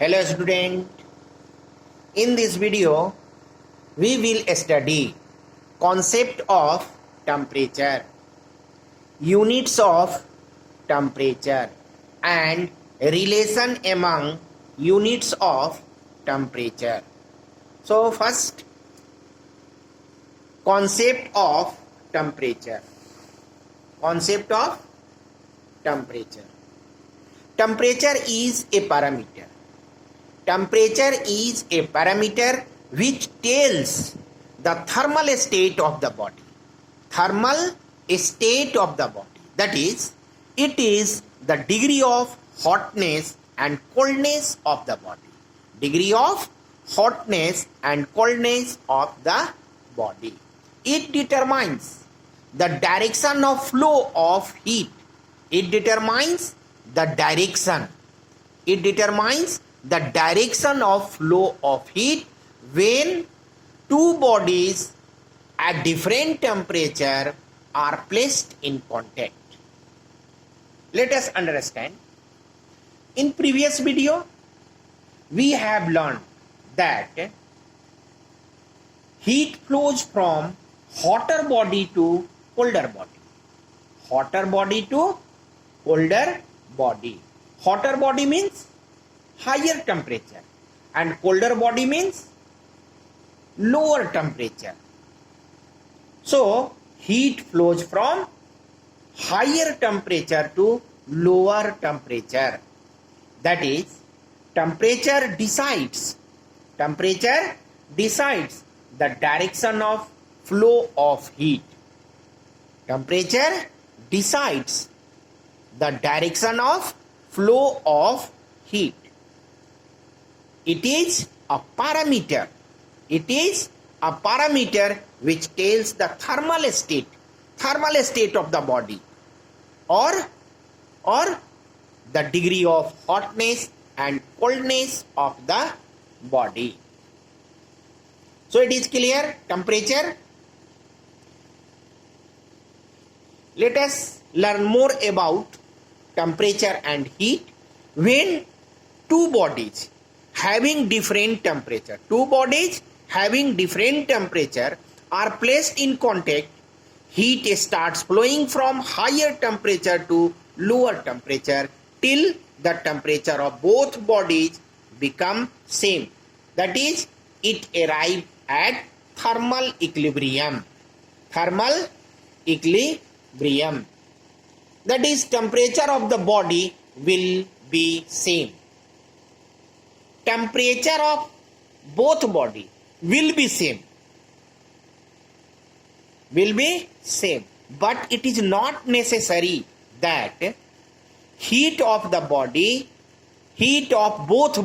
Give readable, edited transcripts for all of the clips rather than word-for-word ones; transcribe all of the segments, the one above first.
Hello student, in this video we will study concept of temperature, units of temperature and relation among units of temperature. So first, concept of temperature. Concept of temperature. Temperature is a parameter. Temperature is a parameter which tells the thermal state of the body. Thermal state of the body. That is, it is the degree of hotness and coldness of the body. Degree of hotness and coldness of the body. It determines the direction of flow of heat. It determines the direction. It determines the direction of flow of heat when two bodies at different temperature are placed in contact. Let us understand. In previous video, we have learned that heat flows from hotter body to colder body. Hotter body to colder body. Hotter body means higher temperature and colder body means lower temperature. So heat flows from higher temperature to lower temperature. That is, temperature decides the direction of flow of heat. Temperature decides the direction of flow of heat. It is a parameter. It is a parameter which tells the thermal state of the body or the degree of hotness and coldness of the body. So it is clear, temperature. Let us learn more about temperature and heat. When two bodies having different temperature are placed in contact, heat starts flowing from higher temperature to lower temperature till the temperature of both bodies become same. That is, it arrives at thermal equilibrium. Thermal equilibrium. That is, temperature of the body will be same. Temperature of both body will be same. But it is not necessary that heat of both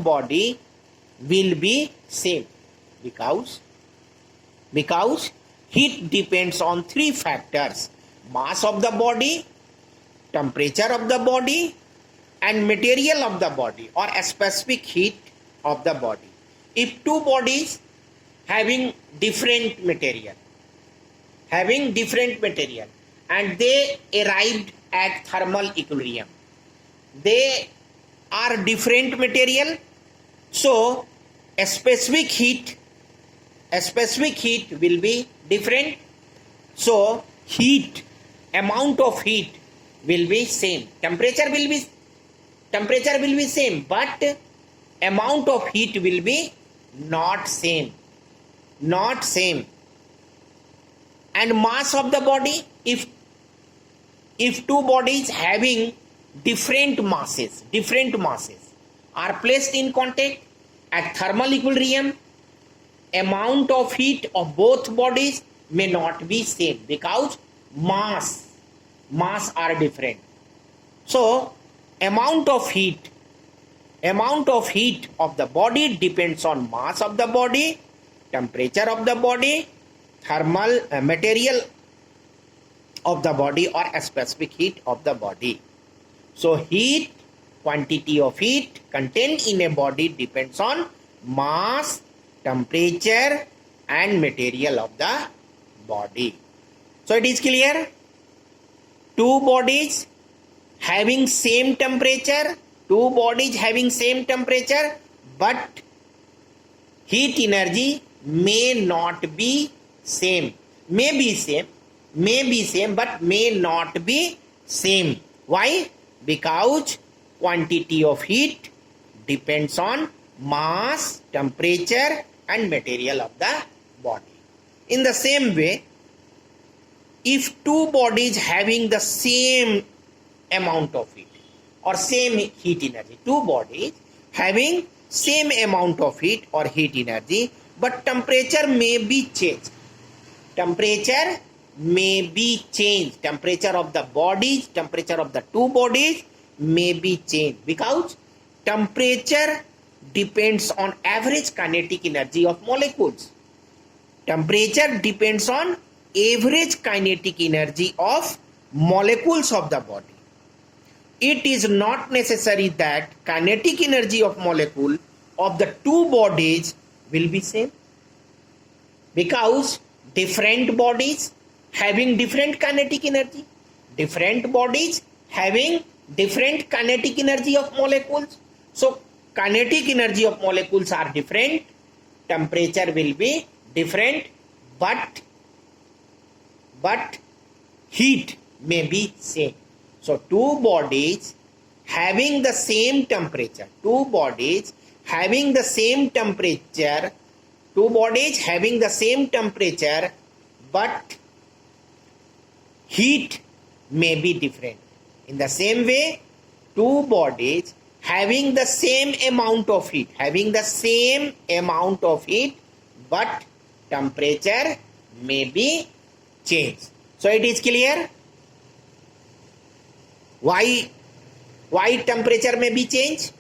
body will be same, because heat depends on three factors: mass of the body, temperature of the body, and material of the body or a specific heat of the body. If two bodies having different material and they arrived at thermal equilibrium, they are different material, so a specific heat will be different. So amount of heat will be same. Temperature will be same, but amount of heat will be not same. And mass of the body, if two bodies having different masses are placed in contact at thermal equilibrium, amount of heat of both bodies may not be same because mass are different. So amount of heat of the body depends on mass of the body, temperature of the body, thermal material of the body or a specific heat of the body. So quantity of heat contained in a body depends on mass, temperature and material of the body. So it is clear, two bodies having same temperature, but heat energy may not be same. May be same, but may not be same. Why? Because quantity of heat depends on mass, temperature and material of the body. In the same way, if two bodies having the same amount of heat or same heat energy, two bodies having same amount of heat or heat energy, but temperature may be changed. Temperature may be changed. Temperature of the bodies, temperature of the two bodies may be changed because temperature depends on average kinetic energy of molecules. Temperature depends on average kinetic energy of molecules of the body. It is not necessary that kinetic energy of molecule of the two bodies will be same, because different bodies having different kinetic energy, different bodies having different kinetic energy of molecules. So kinetic energy of molecules are different, temperature will be different, but heat may be same. So two bodies having the same temperature, but heat may be different. In the same way, two bodies having the same amount of heat, but temperature may be changed. So it is clear why temperature may be changed.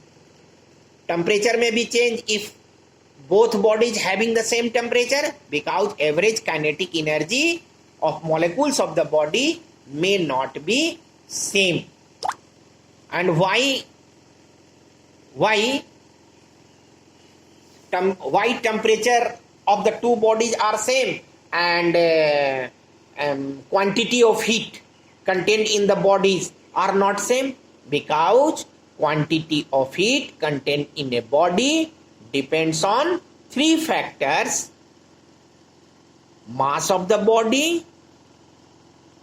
Temperature may be changed if both bodies having the same temperature, because average kinetic energy of molecules of the body may not be same. And why temperature of the two bodies are same and quantity of heat contained in the bodies are not same? Because quantity of heat contained in a body depends on three factors: mass of the body,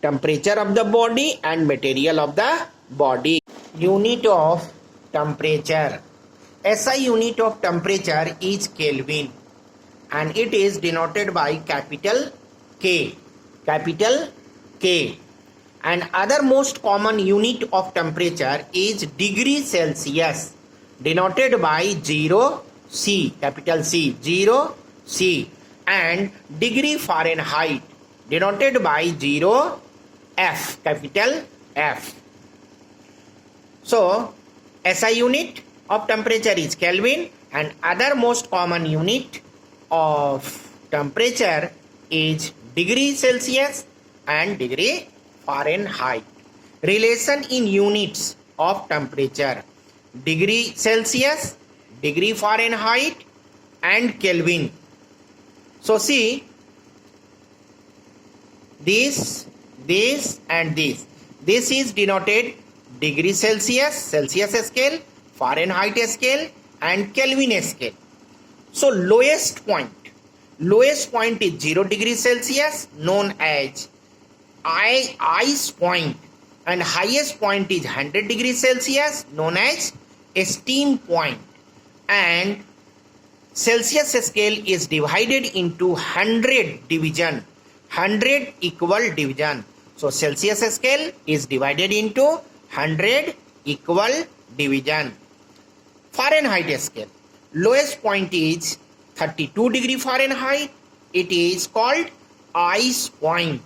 temperature of the body and material of the body. Unit of temperature. SI unit of temperature is Kelvin and it is denoted by capital K. And other most common unit of temperature is degree Celsius, denoted by 0 C, capital C, 0 C, and degree Fahrenheit, denoted by 0 F, capital F. So SI unit of temperature is Kelvin and other most common unit of temperature is degree Celsius and degree Fahrenheit. Relation in units of temperature: degree Celsius, degree Fahrenheit and Kelvin. So see, this and this is denoted degree Celsius, Celsius scale, Fahrenheit scale and Kelvin scale. So lowest point is 0 degree Celsius, known as ice point, and highest point is 100 degrees Celsius, known as steam point. And Celsius scale is divided into 100 division, 100 equal division. So Celsius scale is divided into 100 equal division. Fahrenheit scale, lowest point is 32 degree Fahrenheit, it is called ice point,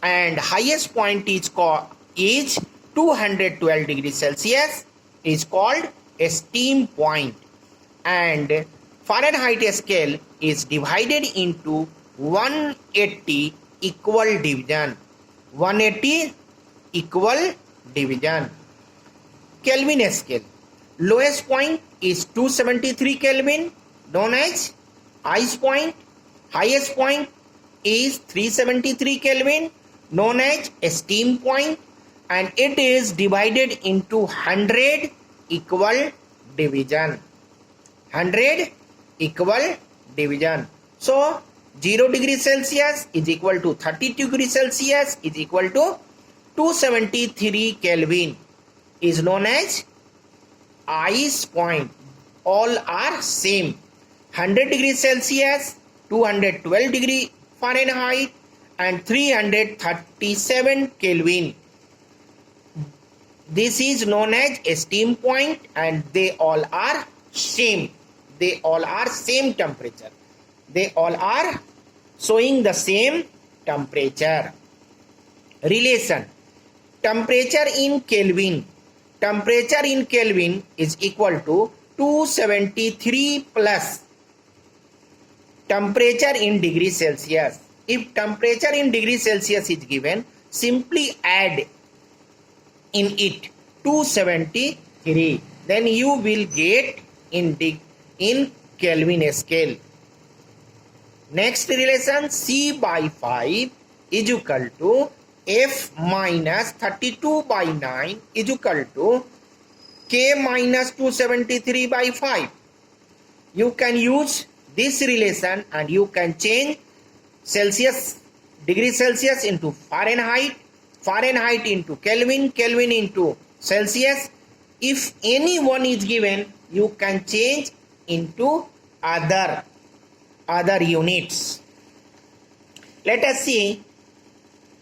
and highest point is 212 degrees Celsius, is called a steam point. And Fahrenheit scale is divided into 180 equal division, 180 equal division. Kelvin scale, lowest point is 273 Kelvin, known as ice point. Highest point is 373 Kelvin, known as a steam point, and it is divided into 100 equal division. 100 equal division. So 0 degree Celsius is equal to 30 degree Celsius is equal to 273 Kelvin is known as ice point. All are same. 100 degree Celsius, 212 degree Fahrenheit and 337 Kelvin. This is known as a steam point and they all are same. They all are same temperature. They all are showing the same temperature. Relation. Temperature in Kelvin. Temperature in Kelvin is equal to 273 plus temperature in degree Celsius. If temperature in degree Celsius is given, simply add in it 273. Then you will get in Kelvin scale. Next relation, C by 5 is equal to F minus 32 by 9 is equal to K minus 273 by 5. You can use this relation and you can change Celsius, degree Celsius into Fahrenheit, Fahrenheit into Kelvin, Kelvin into Celsius. If any one is given, you can change into other units. Let us see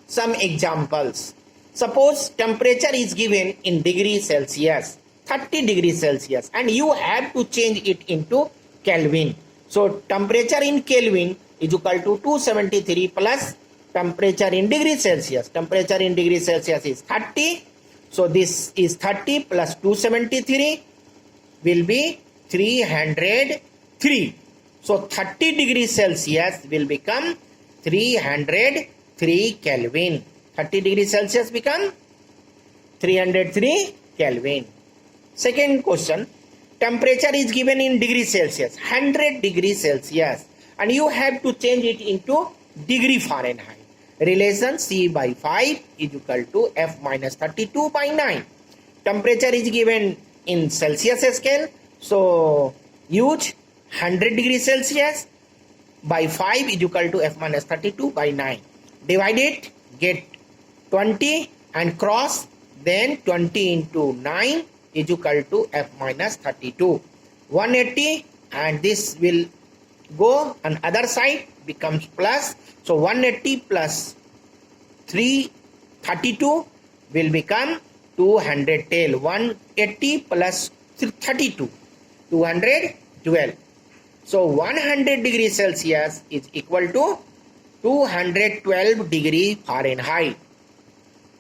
some examples. Suppose temperature is given in degree Celsius, 30 degrees Celsius, and you have to change it into Kelvin. So temperature in Kelvin is equal to 273 plus temperature in degree Celsius. Temperature in degree Celsius is 30. So this is 30 plus 273 will be 303. So 30 degrees Celsius will become 303 Kelvin. 30 degrees Celsius become 303 Kelvin. Second question. Temperature is given in degree Celsius, 100 degrees Celsius, and you have to change it into degree Fahrenheit. Relation C by 5 is equal to F minus 32 by 9. Temperature is given in Celsius scale, so use 100 degrees Celsius by 5 is equal to F minus 32 by 9. Divide it, get 20 and cross, then 20 into 9 is equal to F minus 32. 180 and this will go on other side, becomes plus. So 180 plus 332 will become 212. 180 plus 32, 212. So 100 degrees Celsius is equal to 212 degree Fahrenheit.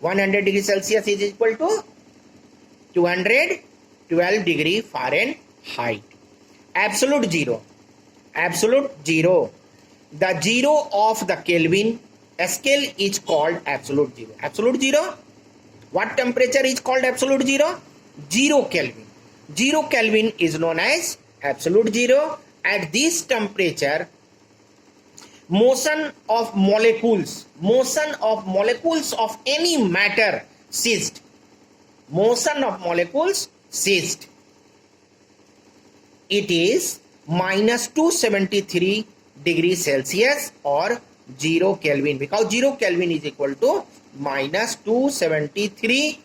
100 degrees Celsius is equal to 212 degree Fahrenheit. Absolute zero. Absolute zero. The zero of the Kelvin scale is called absolute zero. Absolute zero. What temperature is called absolute zero? 0 Kelvin. 0 Kelvin is known as absolute zero. At this temperature, motion of molecules of any matter ceased. Motion of molecules ceased. It is minus 273 degrees Celsius or 0 Kelvin, because 0 Kelvin is equal to minus 273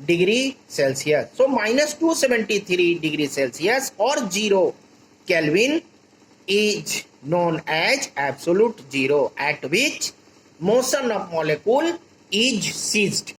degree Celsius. So minus 273 degrees Celsius or 0 Kelvin is known as absolute zero, at which motion of molecule is ceased.